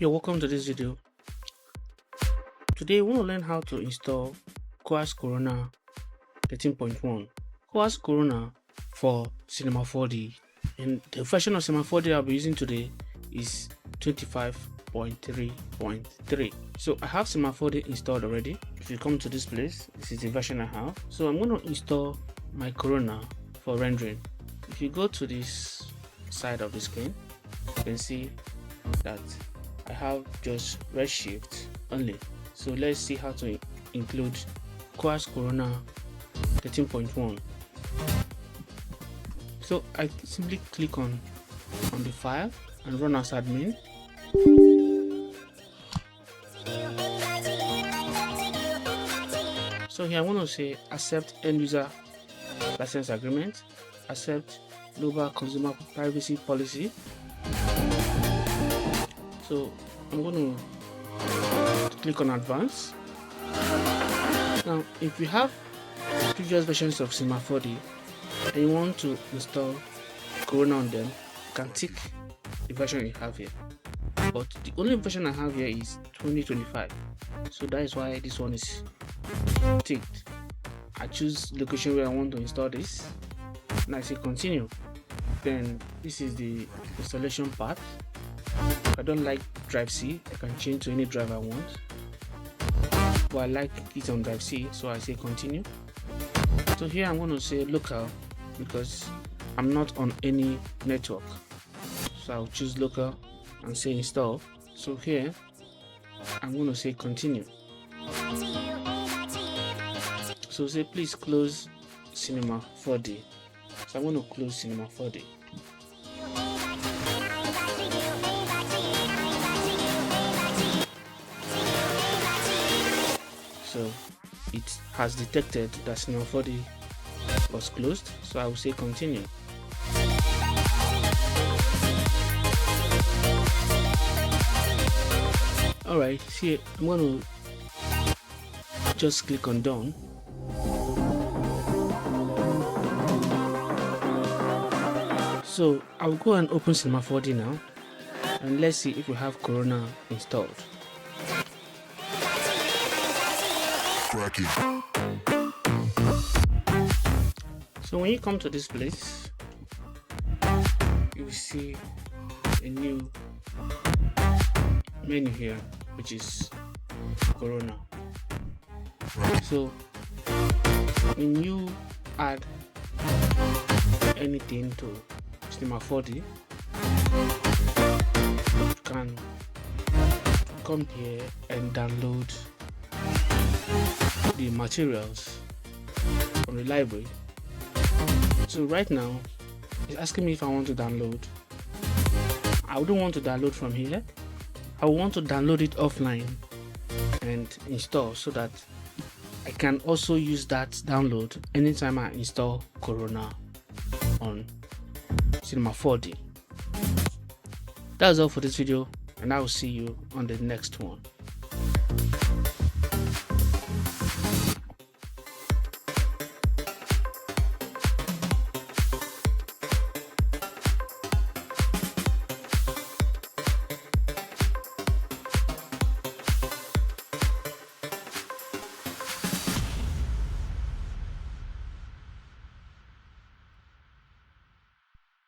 You're welcome to this video. Today we want to learn how to install Koas Corona 13.1. Koas Corona for Cinema 4D, and the version of Cinema 4D I'll be using today is 25.3.3. So I have Cinema 4D installed already. If you come to this place, this is the version I have. So I'm going to install my Corona for rendering. If you go to this side of the screen, you can see that I have just Redshift only. So let's see how to include Koas Corona 13.1. So I simply click on the file and run as admin. So here I want to say accept end user license agreement, accept global consumer privacy policy. So I'm going to click on advanced. Now if you have previous versions of Cinema 4D and you want to install Corona on them, you can tick the version you have here, but the only version I have here is 2025, so that is why this one is ticked. I choose location where I want to install this and I say continue. Then this is the installation path. If I don't like drive C, I can change to any drive I want, but I like it on drive C, so I say continue. So here I'm going to say local because I'm not on any network, so I'll choose local and say install. So here I'm going to say continue. So say please close Cinema 4D. So I'm going to close Cinema 4D. So it has detected that Cinema 4D was closed, so I will say continue. Alright, see, I'm going to just click on done. So I'll go and open Cinema 4D now, and let's see if we have Corona installed. So when you come to this place, you will see a new menu here, which is Corona. So when you add anything to Cinema 4D, you can come here and download the materials from the library. So right now it's asking me if I want to download. I wouldn't want to download from here. I want to download it offline and install, so that I can also use that download anytime I install Corona on Cinema 4D. That's all for this video, and I will see you on the next one.